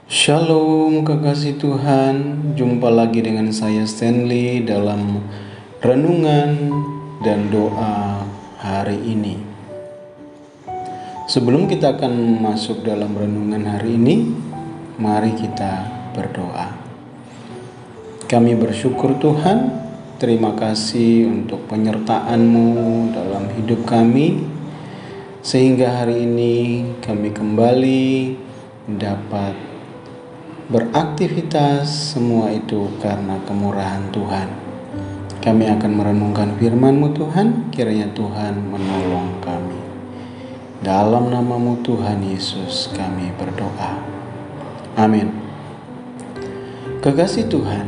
Shalom kekasih Tuhan, jumpa lagi dengan saya Stanley dalam renungan dan doa hari ini. Sebelum kita akan masuk dalam renungan hari ini, mari kita berdoa. Kami bersyukur Tuhan, terima kasih untuk penyertaan-Mu dalam hidup kami, sehingga hari ini kami kembali dapat beraktivitas, semua itu karena kemurahan Tuhan. Kami akan merenungkan firman-Mu Tuhan, kiranya Tuhan menolong kami. Dalam nama-Mu Tuhan Yesus kami berdoa. Amin. Kekasih Tuhan,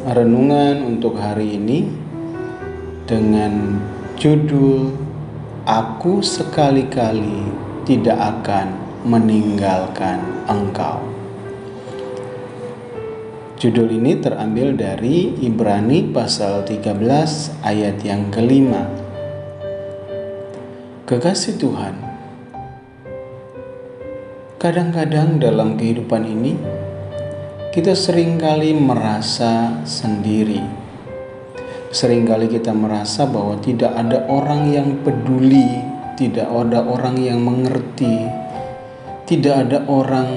renungan untuk hari ini dengan judul Aku sekali-kali tidak akan meninggalkan Engkau. Judul ini terambil dari Ibrani pasal 13 ayat yang kelima. Kekasih Tuhan, kadang-kadang dalam kehidupan ini kita seringkali merasa sendiri. Seringkali kita merasa bahwa tidak ada orang yang peduli, tidak ada orang yang mengerti, tidak ada orang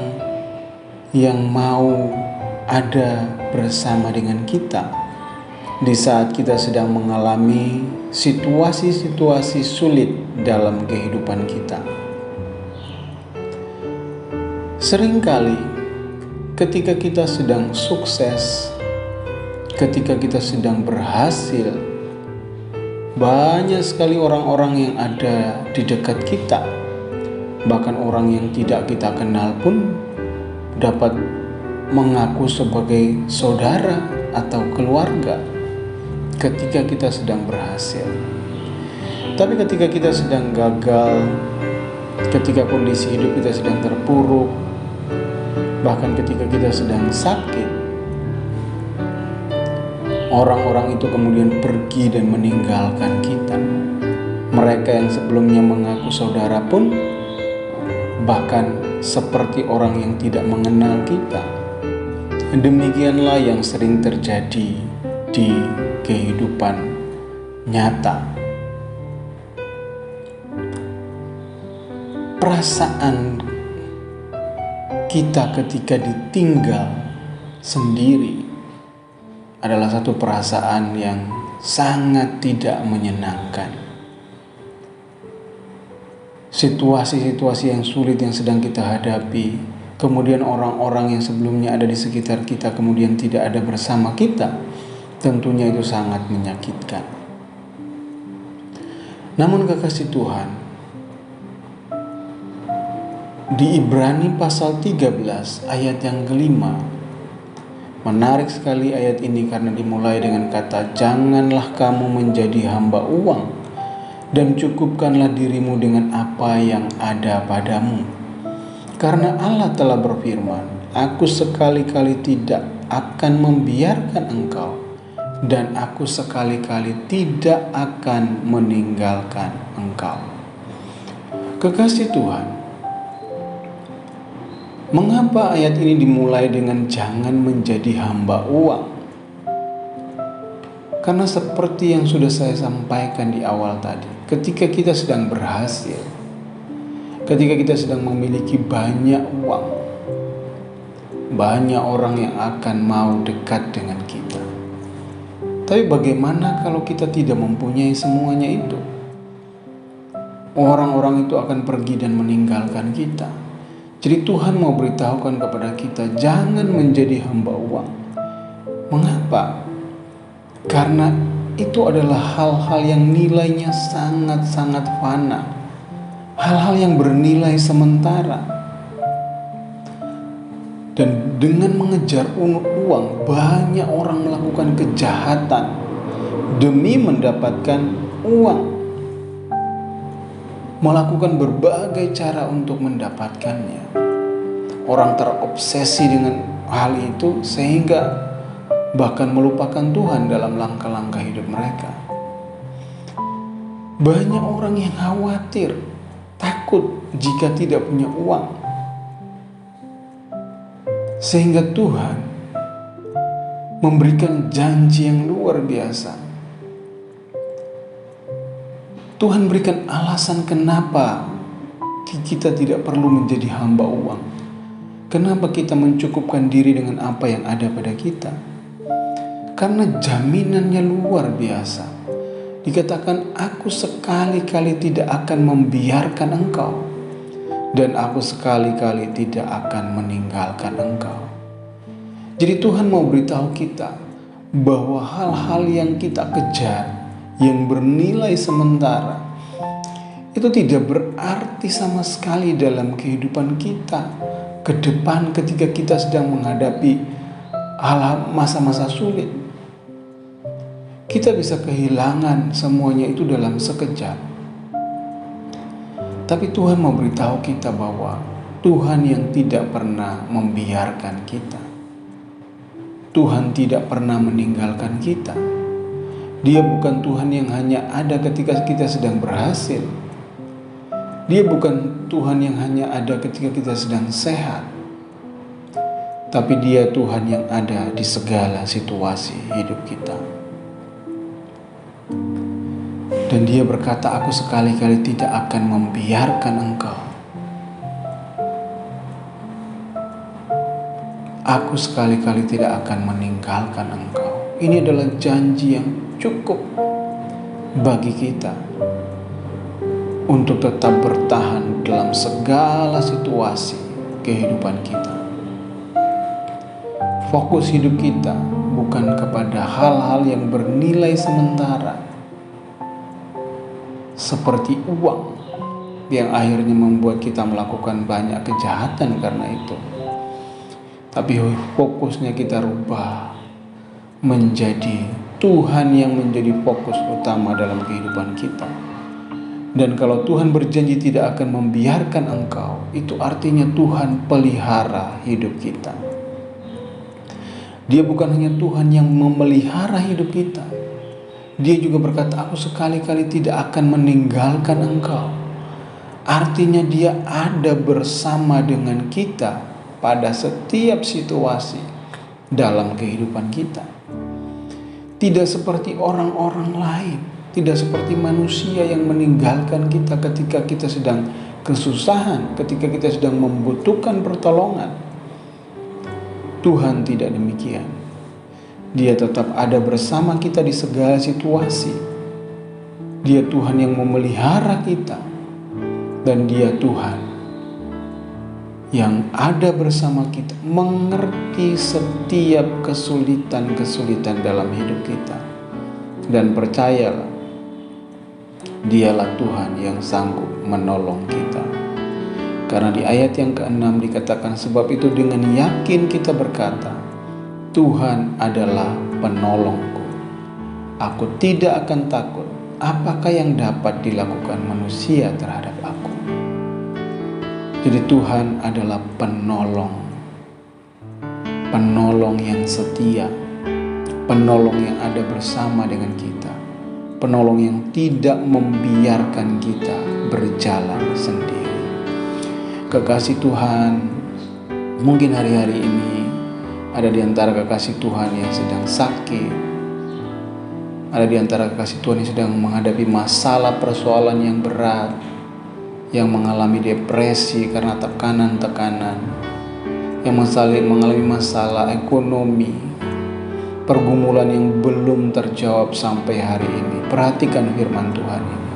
yang mau ada bersama dengan kita di saat kita sedang mengalami situasi-situasi sulit dalam kehidupan kita. Seringkali ketika kita sedang sukses, ketika kita sedang berhasil, banyak sekali orang-orang yang ada di dekat kita, bahkan orang yang tidak kita kenal pun dapat mengaku sebagai saudara atau keluarga ketika kita sedang berhasil. Tapi ketika kita sedang gagal, ketika kondisi hidup kita sedang terpuruk, bahkan ketika kita sedang sakit, orang-orang itu kemudian pergi dan meninggalkan kita. Mereka yang sebelumnya mengaku saudara pun bahkan seperti orang yang tidak mengenal kita. Demikianlah yang sering terjadi di kehidupan nyata. Perasaan kita ketika ditinggal sendiri adalah satu perasaan yang sangat tidak menyenangkan. Situasi-situasi yang sulit yang sedang kita hadapi, kemudian orang-orang yang sebelumnya ada di sekitar kita kemudian tidak ada bersama kita, tentunya itu sangat menyakitkan. Namun kekasih Tuhan, di Ibrani pasal 13 ayat yang kelima, menarik sekali ayat ini karena dimulai dengan kata, "Janganlah kamu menjadi hamba uang, dan cukupkanlah dirimu dengan apa yang ada padamu. Karena Allah telah berfirman, Aku sekali-kali tidak akan membiarkan engkau, dan Aku sekali-kali tidak akan meninggalkan engkau." Kekasih Tuhan, mengapa ayat ini dimulai dengan jangan menjadi hamba uang? Karena seperti yang sudah saya sampaikan di awal tadi, ketika kita sedang berhasil, ketika kita sedang memiliki banyak uang, banyak orang yang akan mau dekat dengan kita. Tapi bagaimana kalau kita tidak mempunyai semuanya itu? Orang-orang itu akan pergi dan meninggalkan kita. Jadi Tuhan mau beritahukan kepada kita, jangan menjadi hamba uang. Mengapa? Karena itu adalah hal-hal yang nilainya sangat-sangat fana. Hal-hal yang bernilai sementara. Dan dengan mengejar uang, banyak orang melakukan kejahatan demi mendapatkan uang. Melakukan berbagai cara untuk mendapatkannya. Orang terobsesi dengan hal itu sehingga bahkan melupakan Tuhan dalam langkah-langkah hidup mereka. Banyak orang yang khawatir, takut jika tidak punya uang. Sehingga Tuhan memberikan janji yang luar biasa. Tuhan berikan alasan kenapa kita tidak perlu menjadi hamba uang. Kenapa kita mencukupkan diri dengan apa yang ada pada kita? Karena jaminannya luar biasa. Dikatakan, aku sekali-kali tidak akan membiarkan engkau, dan aku sekali-kali tidak akan meninggalkan engkau. Jadi Tuhan mau beritahu kita bahwa hal-hal yang kita kejar, yang bernilai sementara, itu tidak berarti sama sekali dalam kehidupan kita ke depan ketika kita sedang menghadapi masa-masa sulit. Kita bisa kehilangan semuanya itu dalam sekejap. Tapi Tuhan mau beritahu kita bahwa Tuhan yang tidak pernah membiarkan kita. Tuhan tidak pernah meninggalkan kita. Dia bukan Tuhan yang hanya ada ketika kita sedang berhasil. Dia bukan Tuhan yang hanya ada ketika kita sedang sehat. Tapi Dia Tuhan yang ada di segala situasi hidup kita. Dan Dia berkata, aku sekali-kali tidak akan membiarkan engkau. Aku sekali-kali tidak akan meninggalkan engkau. Ini adalah janji yang cukup bagi kita untuk tetap bertahan dalam segala situasi kehidupan kita. Fokus hidup kita bukan kepada hal-hal yang bernilai sementara, seperti uang yang akhirnya membuat kita melakukan banyak kejahatan karena itu. Tapi fokusnya kita rubah menjadi Tuhan yang menjadi fokus utama dalam kehidupan kita. Dan kalau Tuhan berjanji tidak akan membiarkan engkau, itu artinya Tuhan pelihara hidup kita. Dia bukan hanya Tuhan yang memelihara hidup kita, Dia juga berkata, aku sekali-kali tidak akan meninggalkan engkau. Artinya Dia ada bersama dengan kita pada setiap situasi dalam kehidupan kita. Tidak seperti orang-orang lain, tidak seperti manusia yang meninggalkan kita ketika kita sedang kesusahan, ketika kita sedang membutuhkan pertolongan. Tuhan tidak demikian. Dia tetap ada bersama kita di segala situasi. Dia Tuhan yang memelihara kita. Dan Dia Tuhan yang ada bersama kita, mengerti setiap kesulitan-kesulitan dalam hidup kita. Dan percayalah, Dialah Tuhan yang sanggup menolong kita. Karena di ayat yang ke-6 dikatakan, sebab itu dengan yakin kita berkata, Tuhan adalah penolongku. Aku tidak akan takut. Apakah yang dapat dilakukan manusia terhadap aku? Jadi Tuhan adalah penolong. Penolong yang setia. Penolong yang ada bersama dengan kita. Penolong yang tidak membiarkan kita berjalan sendiri. Kekasih Tuhan, mungkin hari-hari ini ada di antara kekasih Tuhan yang sedang sakit. Ada di antara kekasih Tuhan yang sedang menghadapi masalah persoalan yang berat, yang mengalami depresi karena tekanan-tekanan, yang mengalami masalah ekonomi, pergumulan yang belum terjawab sampai hari ini. Perhatikan firman Tuhan ini.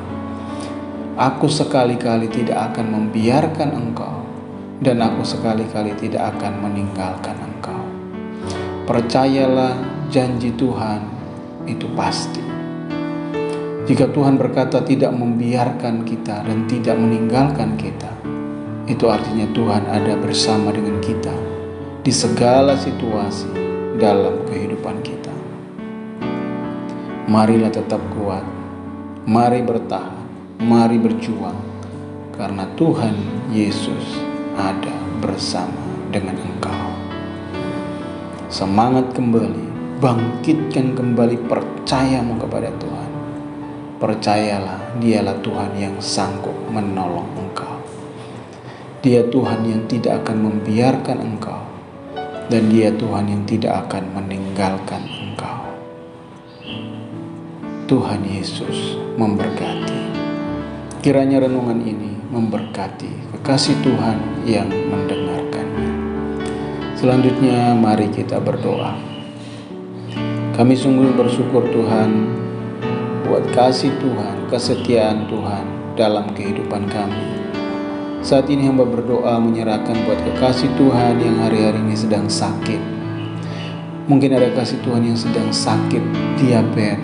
Aku sekali-kali tidak akan membiarkan engkau, dan aku sekali-kali tidak akan meninggalkan engkau. Percayalah, janji Tuhan itu pasti. Jika Tuhan berkata tidak membiarkan kita dan tidak meninggalkan kita, itu artinya Tuhan ada bersama dengan kita di segala situasi dalam kehidupan kita. Marilah tetap kuat, mari bertahan, mari berjuang, karena Tuhan Yesus ada bersama dengan engkau. Semangat kembali, bangkitkan kembali percayamu kepada Tuhan. Percayalah, Dialah Tuhan yang sanggup menolong engkau. Dia Tuhan yang tidak akan membiarkan engkau dan Dia Tuhan yang tidak akan meninggalkan engkau. Tuhan Yesus memberkati. Kiranya renungan ini memberkati kekasih Tuhan yang mendengarkannya. Selanjutnya mari kita berdoa. Kami sungguh bersyukur Tuhan buat kasih Tuhan, kesetiaan Tuhan dalam kehidupan kami. Saat ini hamba berdoa menyerahkan buat kekasih Tuhan yang hari-hari ini sedang sakit. Mungkin ada kekasih Tuhan yang sedang sakit diabetes.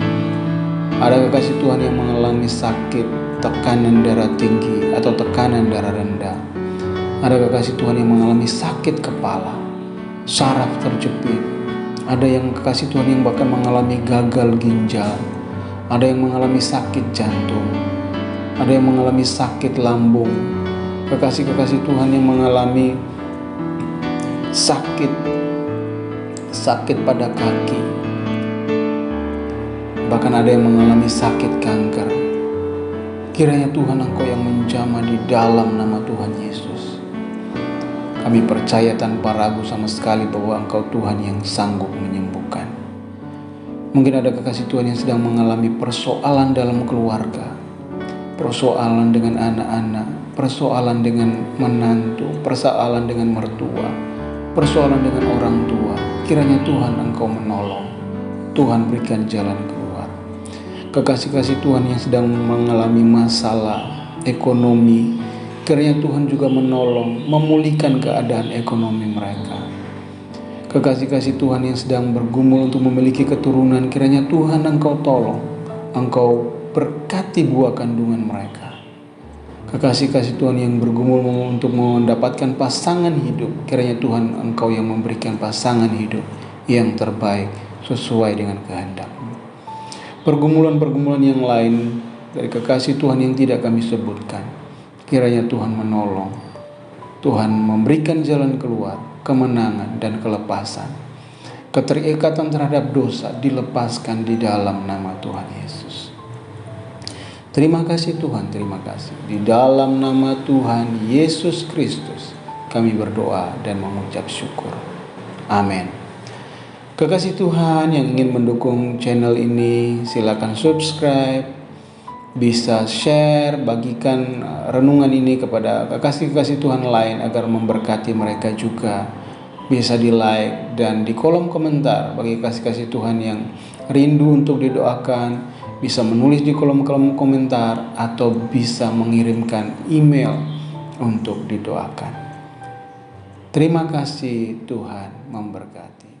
Ada kekasih Tuhan yang mengalami sakit tekanan darah tinggi atau tekanan darah rendah. Ada kekasih Tuhan yang mengalami sakit kepala, saraf terjepit. Ada yang kekasih Tuhan yang bahkan mengalami gagal ginjal. Ada yang mengalami sakit jantung. Ada yang mengalami sakit lambung. Kekasih-kekasih Tuhan yang mengalami sakit pada kaki. Bahkan ada yang mengalami sakit kanker. Kiranya Tuhan Engkau yang menjamah di dalam nama Tuhan Yesus. Kami percaya tanpa ragu sama sekali bahwa Engkau Tuhan yang sanggup menyembuhkan. Mungkin ada kekasih Tuhan yang sedang mengalami persoalan dalam keluarga, persoalan dengan anak-anak, persoalan dengan menantu, persoalan dengan mertua, persoalan dengan orang tua. Kiranya Tuhan Engkau menolong. Tuhan berikan jalan keluar. Kekasih-kasih Tuhan yang sedang mengalami masalah ekonomi, kiranya Tuhan juga menolong, memulihkan keadaan ekonomi mereka. Kekasih-kasih Tuhan yang sedang bergumul untuk memiliki keturunan, kiranya Tuhan Engkau tolong, Engkau berkati buah kandungan mereka. Kekasih-kasih Tuhan yang bergumul untuk mendapatkan pasangan hidup, kiranya Tuhan Engkau yang memberikan pasangan hidup yang terbaik sesuai dengan kehendak-Mu. Pergumulan-pergumulan yang lain dari kekasih Tuhan yang tidak kami sebutkan, kiranya Tuhan menolong, Tuhan memberikan jalan keluar, kemenangan dan kelepasan. Keterikatan terhadap dosa dilepaskan di dalam nama Tuhan Yesus. Terima kasih Tuhan, terima kasih. Di dalam nama Tuhan Yesus Kristus kami berdoa dan mengucap syukur. Amin. Kekasih Tuhan yang ingin mendukung channel ini, silakan subscribe, bisa share, bagikan renungan ini kepada kekasih-kekasih Tuhan lain agar memberkati mereka juga. Bisa di like dan di kolom komentar bagi kekasih-kekasih Tuhan yang rindu untuk didoakan. Bisa menulis di kolom komentar atau bisa mengirimkan email untuk didoakan. Terima kasih, Tuhan memberkati.